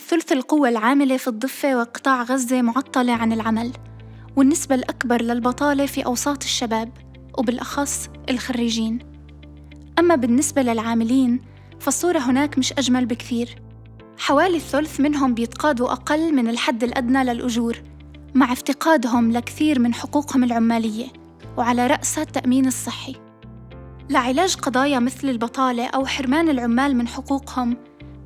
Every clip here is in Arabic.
ثلث القوى العاملة في الضفة وقطاع غزة معطلة عن العمل، والنسبة الأكبر للبطالة في أوساط الشباب وبالأخص الخريجين. أما بالنسبة للعاملين فالصورة هناك مش أجمل بكثير. حوالي الثلث منهم بيتقاضوا أقل من الحد الأدنى للأجور، مع افتقادهم لكثير من حقوقهم العمالية، وعلى رأسها التأمين الصحي. لعلاج قضايا مثل البطالة أو حرمان العمال من حقوقهم،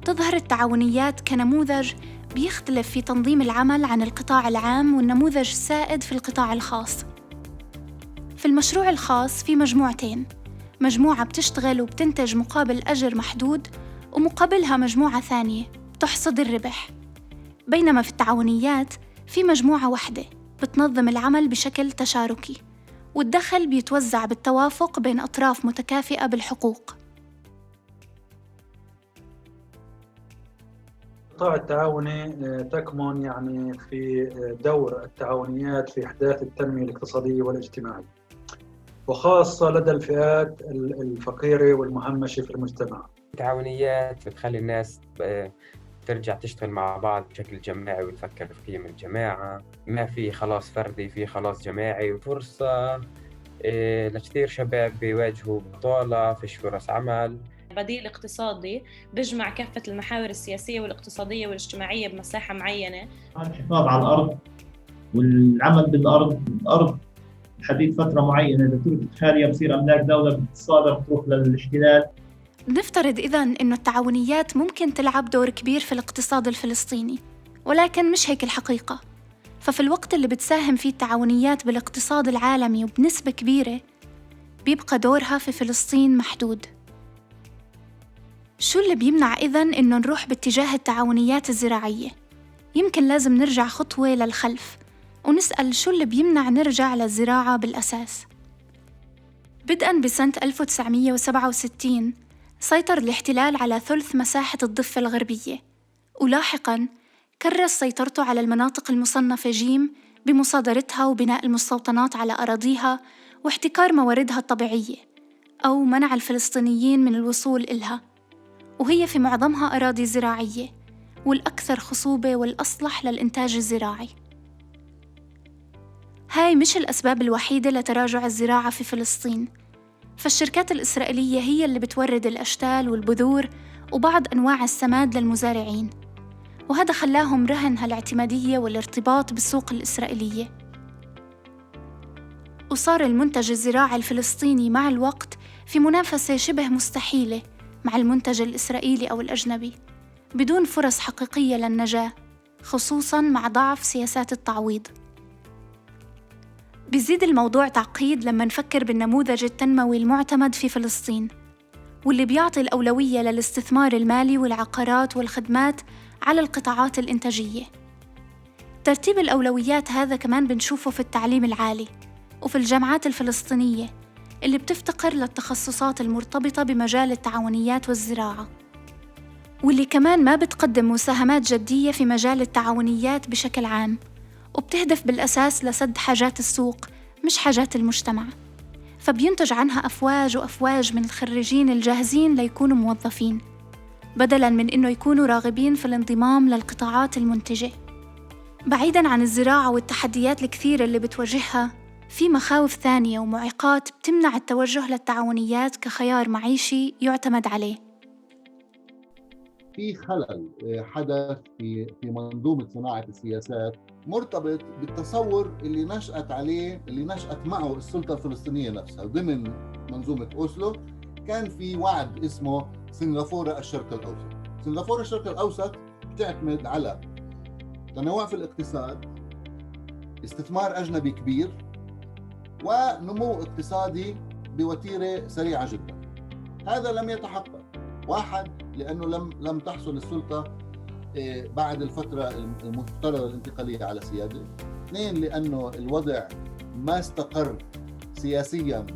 تظهر التعاونيات كنموذج بيختلف في تنظيم العمل عن القطاع العام والنموذج السائد في القطاع الخاص. في المشروع الخاص في مجموعتين، مجموعة بتشتغل وبتنتج مقابل أجر محدود، ومقابلها مجموعة ثانية تحصد الربح. بينما في التعاونيات في مجموعة واحدة بتنظم العمل بشكل تشاركي، والدخل بيتوزع بالتوافق بين أطراف متكافئة بالحقوق. القطاع التعاوني تكمن يعني في دور التعاونيات في إحداث التنمية الاقتصادية والاجتماعية، وخاصة لدى الفئات الفقيرة والمهمشة في المجتمع. التعاونيات بتخلي الناس ترجع تشتغل مع بعض بشكل جماعي وتفكر في قيم الجماعة، ما في خلاص فردي، في خلاص جماعي، وفرصة لكثير شباب بيواجهوا بطالة، فيش فرص عمل. بديل اقتصادي بيجمع كافة المحاور السياسية والاقتصادية والاجتماعية بمساحة معينة. الحفاظ على الأرض والعمل بالأرض لحديث فترة معينة، إذا تركت خالية بصير أملاك دولة بتتصادر بتروح للاحتلال. نفترض إذن إنه التعاونيات ممكن تلعب دور كبير في الاقتصاد الفلسطيني، ولكن مش هيك الحقيقة. ففي الوقت اللي بتساهم فيه التعاونيات بالاقتصاد العالمي وبنسبة كبيرة، بيبقى دورها في فلسطين محدود. شو اللي بيمنع إذن إنه نروح باتجاه التعاونيات الزراعية؟ يمكن لازم نرجع خطوة للخلف ونسأل شو اللي بيمنع نرجع للزراعة بالأساس. بدءاً بسنة 1967 سيطر الاحتلال على ثلث مساحة الضفة الغربية، ولاحقاً كرس سيطرته على المناطق المصنفة جيم بمصادرتها وبناء المستوطنات على أراضيها واحتكار مواردها الطبيعية، أو منع الفلسطينيين من الوصول إلها، وهي في معظمها أراضي زراعية والأكثر خصوبة والأصلح للإنتاج الزراعي. هاي مش الأسباب الوحيدة لتراجع الزراعة في فلسطين، فالشركات الإسرائيلية هي اللي بتورد الأشتال والبذور وبعض أنواع السماد للمزارعين، وهذا خلاهم رهن هالاعتمادية والارتباط بالسوق الإسرائيلية. وصار المنتج الزراعي الفلسطيني مع الوقت في منافسة شبه مستحيلة مع المنتج الإسرائيلي أو الأجنبي، بدون فرص حقيقية للنجاة، خصوصاً مع ضعف سياسات التعويض. بيزيد الموضوع تعقيد لما نفكر بالنموذج التنموي المعتمد في فلسطين، واللي بيعطي الأولوية للاستثمار المالي والعقارات والخدمات على القطاعات الإنتاجية. ترتيب الأولويات هذا كمان بنشوفه في التعليم العالي وفي الجامعات الفلسطينية اللي بتفتقر للتخصصات المرتبطة بمجال التعاونيات والزراعة، واللي كمان ما بتقدم مساهمات جدية في مجال التعاونيات بشكل عام، وبتهدف بالأساس لسد حاجات السوق مش حاجات المجتمع، فبينتج عنها أفواج وأفواج من الخريجين الجاهزين ليكونوا موظفين، بدلاً من إنه يكونوا راغبين في الانضمام للقطاعات المنتجة. بعيداً عن الزراعة والتحديات الكثيرة اللي بتواجهها، في مخاوف ثانية ومعيقات بتمنع التوجه للتعاونيات كخيار معيشي يعتمد عليه. في خلل حدث في منظومة صناعة السياسات مرتبط بالتصور اللي نشأت معه السلطة الفلسطينية نفسها. ضمن منظومة أوسلو كان في وعد اسمه سنغافورة الشرق الأوسط. سنغافورة الشرق الأوسط بتعتمد على تنوع في الاقتصاد، استثمار أجنبي كبير، ونمو اقتصادي بوتيرة سريعة جدا. هذا لم يتحقق. واحد، لأنه لم تحصل السلطة بعد الفترة المفترضة الانتقالية على سيادة. اثنين، لأنه الوضع ما استقر سياسيا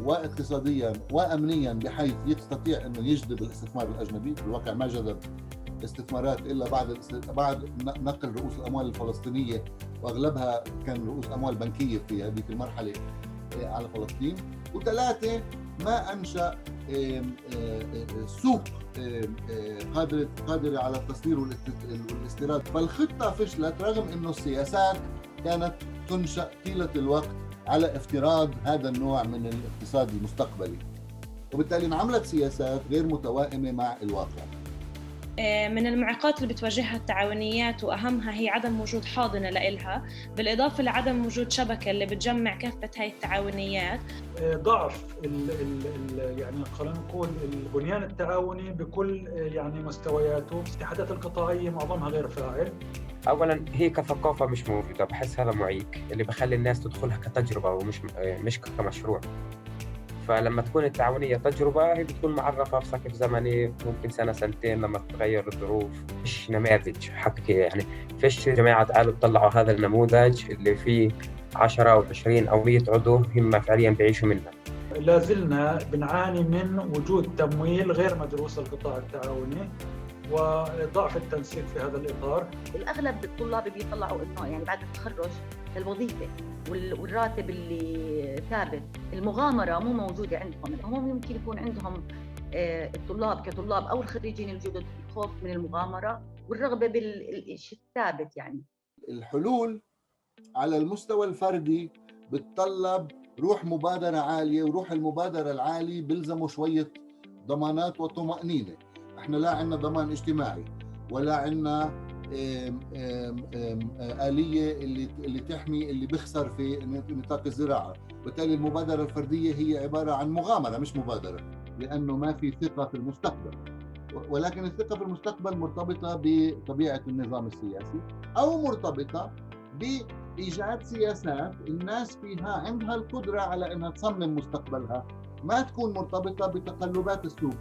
واقتصاديا وأمنيا بحيث يستطيع أنه يجذب الاستثمار الأجنبي. في الواقع ما جذب استثمارات إلا بعد نقل رؤوس الأموال الفلسطينية، وأغلبها كان رؤوس أموال بنكية في هذه المرحلة على فلسطين. وثلاثة، ما أنشأ سوق قادرة على التصدير والاستيراد. فالخطة فشلت رغم أنه السياسات كانت تنشأ طيلة الوقت على افتراض هذا النوع من الاقتصاد المستقبلي، وبالتالي انعملت سياسات غير متوائمة مع الواقع. من المعوقات اللي بتواجهها التعاونيات وأهمها هي عدم وجود حاضنة لإلها، بالإضافة لعدم وجود شبكة اللي بتجمع كافة هاي التعاونيات. ضعف يعني خلينا نقول البنيان التعاوني بكل يعني مستوياته. الاتحادات القطاعية معظمها غير فاعل. أولاً هي كثقافة مش موجودة، بحس هذا معيق اللي بخلي الناس تدخلها كتجربة ومش كمشروع. فلما تكون التعاونية تجربة هي بتكون معرفة في صقر زمني ممكن سنة سنتين لما تتغير الظروف. فيش نماذج حقيقي، يعني فيش جماعة تعالوا تطلعوا هذا النموذج اللي فيه 10 أو 20 أو 100 عضو هم فعلياً بيعيشوا منها. لازلنا بنعاني من وجود تمويل غير مدروس للقطاع التعاوني وضعف التنسيق في هذا الإطار. الأغلب الطلاب بيطلعوا إنه يعني بعد التخرج الوظيفة والراتب اللي ثابت، المغامرة مو موجودة عندهم. هم يمكن يكون عندهم الطلاب كطلاب أو الخريجين الجدد الخوف من المغامرة والرغبة بالشيء الثابت. يعني الحلول على المستوى الفردي بتطلب روح مبادرة عالية، وروح المبادرة العالية بيلزموا شوية ضمانات وطمأنينة. احنا لا عندنا ضمان اجتماعي ولا عندنا آلية اللي تحمي اللي بيخسر في نطاق الزراعة. بالتالي المبادرة الفردية هي عبارة عن مغامرة مش مبادرة، لأنه ما في ثقة في المستقبل. ولكن الثقة في المستقبل مرتبطة بطبيعة النظام السياسي أو مرتبطة بإيجاد سياسات الناس فيها عندها القدرة على أنها تصمم مستقبلها، ما تكون مرتبطة بتقلبات السوق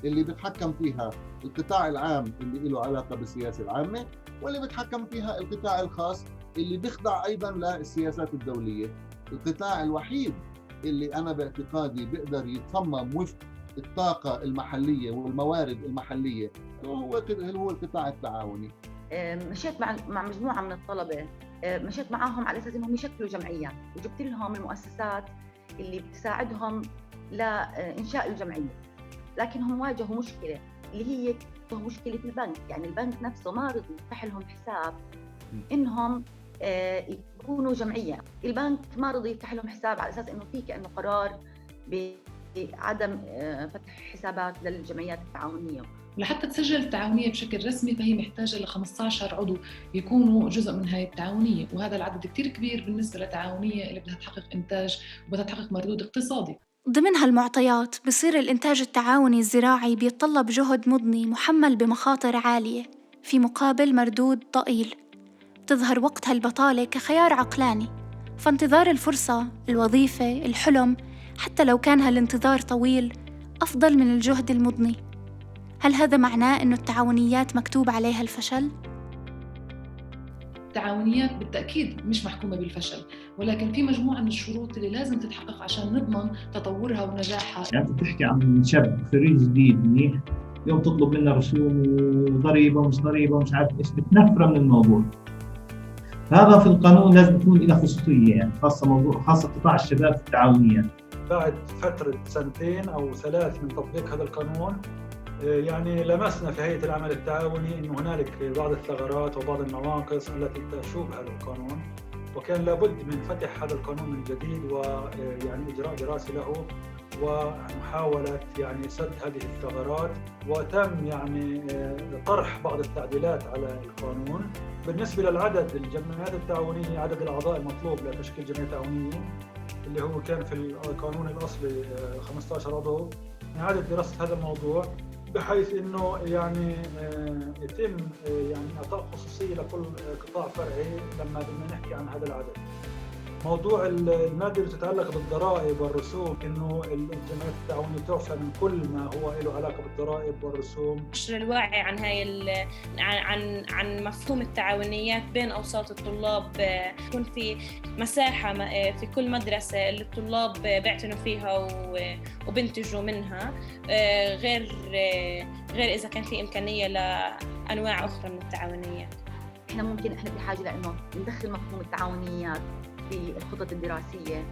اللي بتحكم فيها القطاع العام اللي له علاقة بالسياسة العامة، واللي بتحكم فيها القطاع الخاص اللي بيخضع أيضاً للسياسات الدولية. القطاع الوحيد اللي أنا باعتقادي بيقدر يتصمم وفق الطاقة المحلية والموارد المحلية هو القطاع التعاوني. مشيت مع مجموعة من الطلبة، مشيت معاهم على أساس إنهم يشكلوا جمعيات، وجبت لهم المؤسسات اللي بتساعدهم لإنشاء الجمعية. لكنهم واجهوا مشكلة اللي هي مشكلة البنك. يعني البنك نفسه ما رضي يفتح لهم حساب إنهم يكونوا جمعية. البنك ما رضي يفتح لهم حساب على أساس إنه في كأنه قرار بعدم فتح حسابات للجمعيات التعاونية. لحتى تسجل التعاونية بشكل رسمي فهي محتاجة ل 15 عضو يكونوا جزء من هاي التعاونية، وهذا العدد كتير كبير بالنسبة للتعاونية اللي بدها تحقق إنتاج وبدها تحقق مردود اقتصادي. ضمن هالمعطيات بصير الإنتاج التعاوني الزراعي بيتطلب جهد مضني محمل بمخاطر عالية في مقابل مردود ضئيل. تظهر وقتها البطالة كخيار عقلاني، فانتظار الفرصة، الوظيفة، الحلم، حتى لو كان هالانتظار طويل، أفضل من الجهد المضني. هل هذا معناه إنه التعاونيات مكتوب عليها الفشل؟ التعاونيات بالتأكيد مش محكومة بالفشل، ولكن في مجموعة من الشروط اللي لازم تتحقق عشان نضمن تطورها ونجاحها. يعني أنت بتحكي عن شاب خريج جديد منيح، يوم تطلب منه رسوم وضريبة ومش ضريبة ومش عارف إيش، بتنفر من الموضوع. هذا في القانون لازم تكون له خصوصية، يعني خاصة قطاع الشباب في التعاونيات. بعد فترة 2 أو 3 من تطبيق هذا القانون يعني لمسنا في هيئة العمل التعاوني أن هنالك بعض الثغرات وبعض النواقص التي تشوب هذا القانون، وكان لابد من فتح هذا القانون من جديد ويعني إجراء دراسي له ومحاولة يعني سد هذه الثغرات، وتم يعني طرح بعض التعديلات على القانون. بالنسبة للعدد الجمعيات التعاونية، عدد الأعضاء المطلوب لتشكيل جمعية تعاونية اللي هو كان في القانون الأصلي 15 عضو، إعادة دراسة هذا الموضوع بحيث إنه يعني يتم يعني إعطاء خصوصية لكل قطاع فرعي لما بدنا نحكي عن هذا العدد. موضوع المادة اللي تتعلق بالضرائب والرسوم، إنه الجمعيات التعاونية تعفى من كل ما هو له علاقة بالضرائب والرسوم. نشر الوعي عن عن مفهوم التعاونيات بين أوساط الطلاب، يكون في مساحة في كل مدرسة اللي الطلاب بيعتنوا فيها وبنتجوا منها، غير إذا كان في إمكانية لأنواع أخرى من التعاونيات. إحنا بحاجة لأنه ندخل مفهوم التعاونيات في الخطط الدراسية،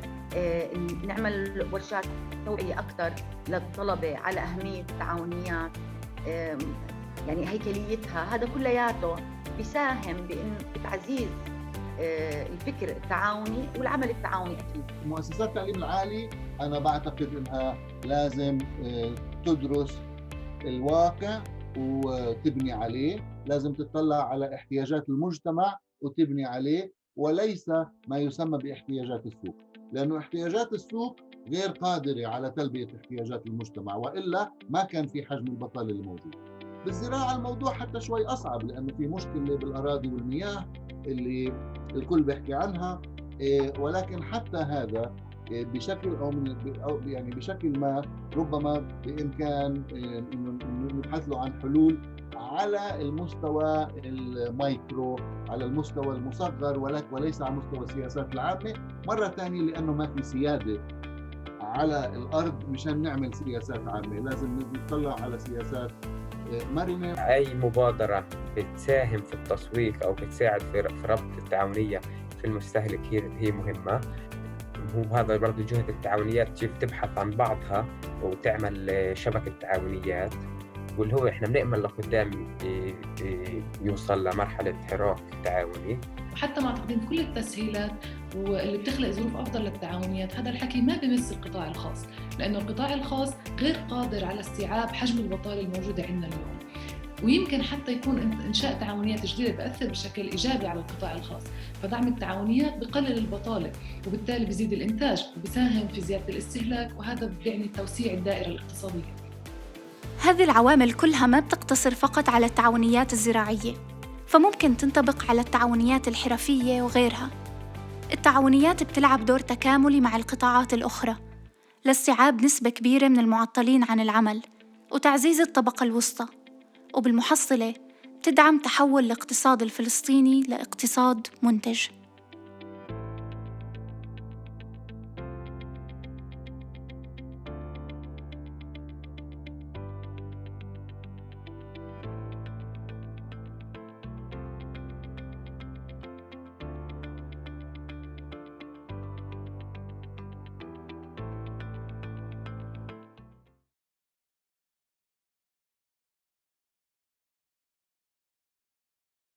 نعمل ورشات توعية أكثر للطلبة على أهمية التعاونيات، يعني هيكليتها. هذا كلياته بيساهم بتعزيز الفكر التعاوني والعمل التعاوني. أكيد مؤسسات التعليم العالي أنا بعتقد أنها لازم تدرس الواقع وتبني عليه، لازم تطلع على احتياجات المجتمع وتبني عليه، وليس ما يسمى باحتياجات السوق، لأنه احتياجات السوق غير قادرة على تلبية احتياجات المجتمع، وإلا ما كان في حجم البطالة الموجود. بالزراعة الموضوع حتى شوي أصعب، لأنه في مشكلة بالأراضي والمياه اللي الكل بيحكي عنها، ولكن حتى هذا بشكل أو يعني بشكل ما ربما بإمكان إنه نبحث له عن حلول على المستوى المايكرو، على المستوى المصغر، وليس على مستوى السياسات العامة. مرة ثانية لأنه ما في سيادة على الأرض مشان نعمل سياسات عامة، لازم نطلع على سياسات مرنة. أي مبادرة بتساهم في التسويق أو بتساعد في ربط التعاونية في المستهلك هي مهمة. وهذا برضو جهد التعاونيات كيف تبحث عن بعضها وتعمل شبكة تعاونيات، واللي هو إحنا بنأمل لقدام يوصل لمرحلة حراك تعاوني. وحتى مع تقديم كل التسهيلات واللي بتخلق ظروف أفضل للتعاونيات، هذا الحكي ما بيمس القطاع الخاص، لأنه القطاع الخاص غير قادر على استيعاب حجم البطالة الموجودة عندنا اليوم. ويمكن حتى يكون إنشاء تعاونيات جديدة بيأثر بشكل إيجابي على القطاع الخاص، فدعم التعاونيات بقلل البطالة وبالتالي بيزيد الإنتاج وبيساهم في زيادة الاستهلاك، وهذا بيعني توسيع الدائرة الاقتصادية. هذه العوامل كلها ما بتقتصر فقط على التعاونيات الزراعية، فممكن تنطبق على التعاونيات الحرفية وغيرها. التعاونيات بتلعب دور تكاملي مع القطاعات الأخرى لاستيعاب نسبة كبيرة من المعطلين عن العمل وتعزيز الطبقة الوسطى، وبالمحصلة تدعم تحول الاقتصاد الفلسطيني لاقتصاد منتج.